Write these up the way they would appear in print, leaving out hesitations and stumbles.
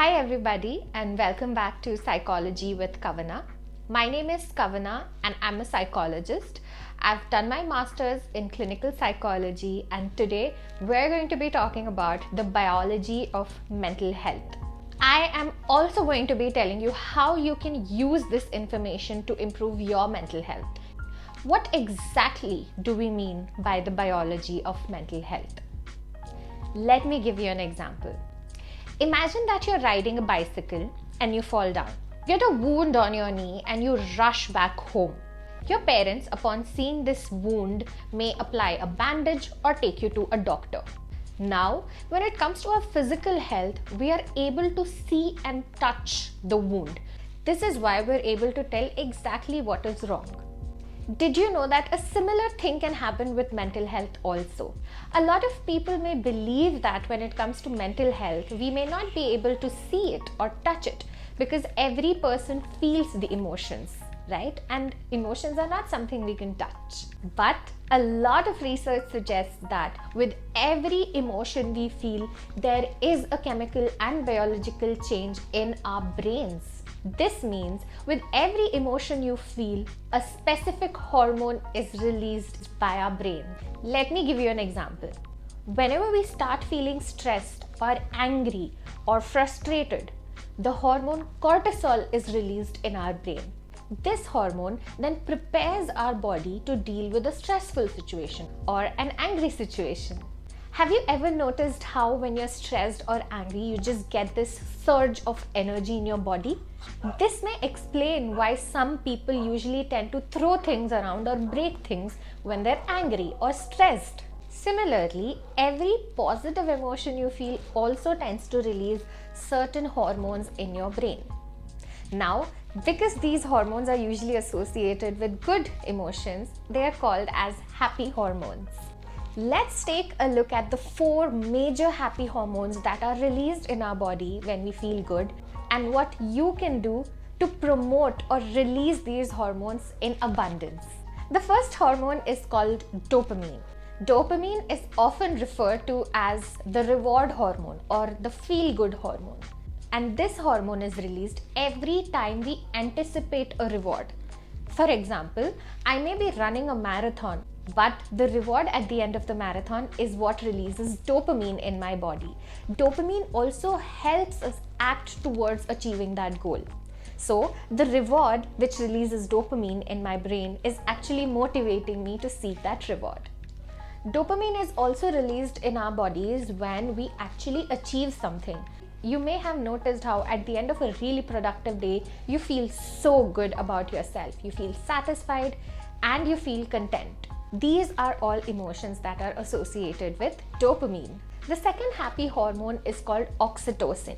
Hi everybody and welcome back to Psychology with Kavana. My name is Kavana and I'm a psychologist. I've done my master's in clinical psychology and today we're going to be talking about the biology of mental health. I am also going to be telling you how you can use this information to improve your mental health. What exactly do we mean by the biology of mental health? Let me give you an example. Imagine that you're riding a bicycle and you fall down. You get a wound on your knee and you rush back home. Your parents, upon seeing this wound, may apply a bandage or take you to a doctor. Now, when it comes to our physical health, we are able to see and touch the wound. This is why we're able to tell exactly what is wrong. Did you know that a similar thing can happen with mental health also? A lot of people may believe that when it comes to mental health, we may not be able to see it or touch it because every person feels the emotions, right? And emotions are not something we can touch. But a lot of research suggests that with every emotion we feel, there is a chemical and biological change in our brains. This means with every emotion you feel, a specific hormone is released by our brain. Let me give you an example. Whenever we start feeling stressed or angry or frustrated, the hormone cortisol is released in our brain. This hormone then prepares our body to deal with a stressful situation or an angry situation. Have you ever noticed how when you're stressed or angry, you just get this surge of energy in your body? This may explain why some people usually tend to throw things around or break things when they're angry or stressed. Similarly, every positive emotion you feel also tends to release certain hormones in your brain. Now, because these hormones are usually associated with good emotions, they are called as happy hormones. Let's take a look at the 4 major happy hormones that are released in our body when we feel good and what you can do to promote or release these hormones in abundance. The first hormone is called dopamine. Dopamine is often referred to as the reward hormone or the feel-good hormone. And this hormone is released every time we anticipate a reward. For example, I may be running a marathon, but the reward at the end of the marathon is what releases dopamine in my body. Dopamine also helps us act towards achieving that goal. So, the reward which releases dopamine in my brain is actually motivating me to seek that reward. Dopamine is also released in our bodies when we actually achieve something. You may have noticed how at the end of a really productive day, you feel so good about yourself. You feel satisfied and you feel content. These are all emotions that are associated with dopamine. The second happy hormone is called oxytocin.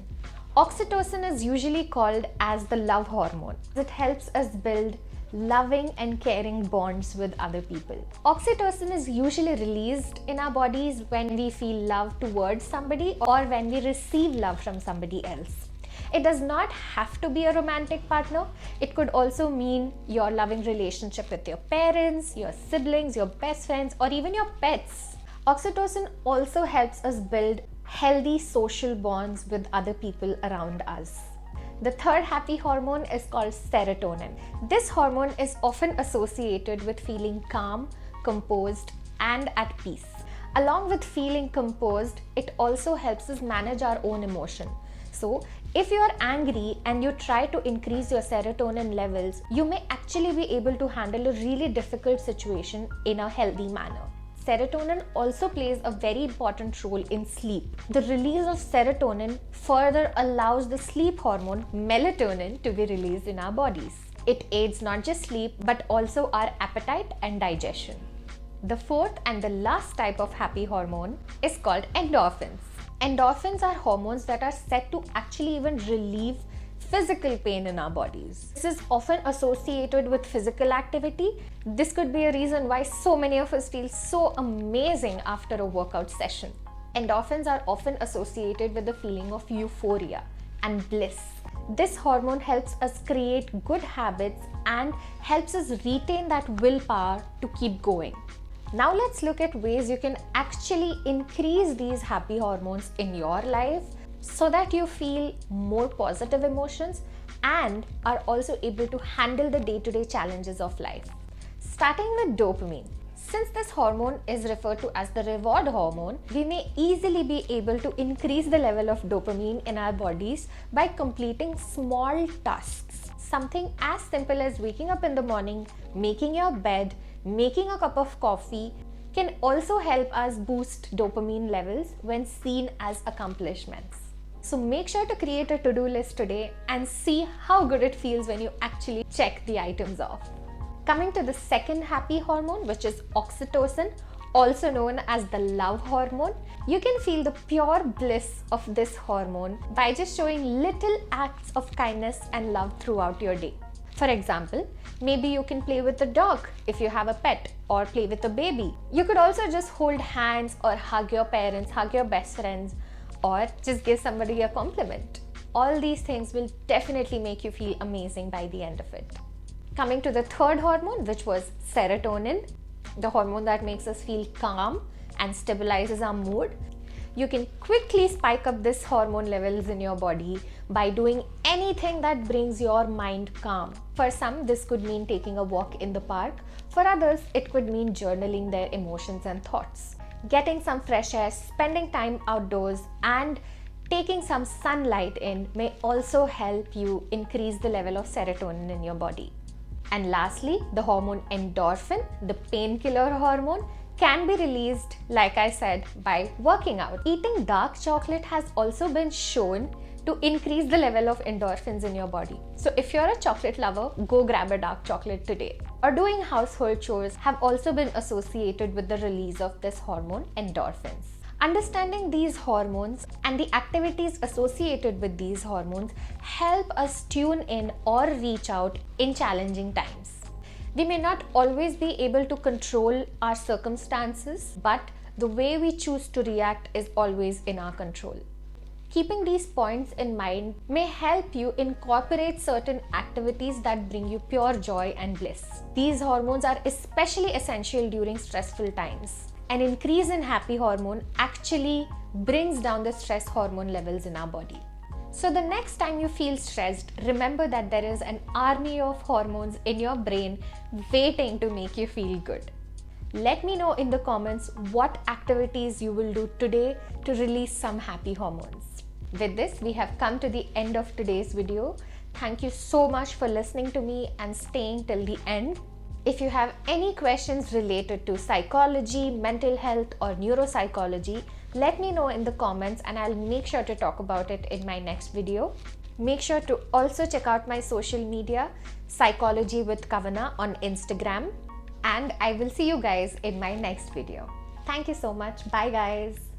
Oxytocin is usually called as the love hormone. It helps us build loving and caring bonds with other people. Oxytocin is usually released in our bodies when we feel love towards somebody or when we receive love from somebody else. It does not have to be a romantic partner. It could also mean your loving relationship with your parents, your siblings, your best friends, or even your pets. Oxytocin also helps us build healthy social bonds with other people around us. The third happy hormone is called serotonin. This hormone is often associated with feeling calm, composed, and at peace. Along with feeling composed, it also helps us manage our own emotion. So, if you are angry and you try to increase your serotonin levels, you may actually be able to handle a really difficult situation in a healthy manner. Serotonin also plays a very important role in sleep. The release of serotonin further allows the sleep hormone melatonin to be released in our bodies. It aids not just sleep but also our appetite and digestion. The fourth and the last type of happy hormone is called endorphins. Endorphins are hormones that are said to actually even relieve physical pain in our bodies. This is often associated with physical activity. This could be a reason why so many of us feel so amazing after a workout session. Endorphins are often associated with the feeling of euphoria and bliss. This hormone helps us create good habits and helps us retain that willpower to keep going. Now let's look at ways you can actually increase these happy hormones in your life so that you feel more positive emotions and are also able to handle the day-to-day challenges of life. Starting with dopamine. Since this hormone is referred to as the reward hormone, we may easily be able to increase the level of dopamine in our bodies by completing small tasks. Something as simple as waking up in the morning, making your bed, making a cup of coffee can also help us boost dopamine levels when seen as accomplishments. So make sure to create a to-do list today and see how good it feels when you actually check the items off. Coming to the second happy hormone, which is oxytocin, also known as the love hormone. You can feel the pure bliss of this hormone by just showing little acts of kindness and love throughout your day. For example, maybe you can play with the dog if you have a pet, or play with a baby. You could also just hold hands or hug your parents, hug your best friends, or just give somebody a compliment. All these things will definitely make you feel amazing by the end of it. Coming to the third hormone, which was serotonin, the hormone that makes us feel calm and stabilizes our mood. You can quickly spike up this hormone levels in your body by doing anything that brings your mind calm. For some, this could mean taking a walk in the park. For others, it could mean journaling their emotions and thoughts. Getting some fresh air, spending time outdoors, and taking some sunlight in may also help you increase the level of serotonin in your body. And lastly, the hormone endorphin, the painkiller hormone, can be released, like I said, by working out. Eating dark chocolate has also been shown to increase the level of endorphins in your body. So if you're a chocolate lover, go grab a dark chocolate today. Or doing household chores have also been associated with the release of this hormone, endorphins. Understanding these hormones and the activities associated with these hormones help us tune in or reach out in challenging times. We may not always be able to control our circumstances, but the way we choose to react is always in our control. Keeping these points in mind may help you incorporate certain activities that bring you pure joy and bliss. These hormones are especially essential during stressful times. An increase in happy hormone actually brings down the stress hormone levels in our body. So the next time you feel stressed, remember that there is an army of hormones in your brain waiting to make you feel good. Let me know in the comments what activities you will do today to release some happy hormones. With this, we have come to the end of today's video. Thank you so much for listening to me and staying till the end. If you have any questions related to psychology, mental health, or neuropsychology, let me know in the comments and I'll make sure to talk about it in my next video. Make sure to also check out my social media, Psychology with Kavana on Instagram, and I will see you guys in my next video. Thank you so much. Bye guys.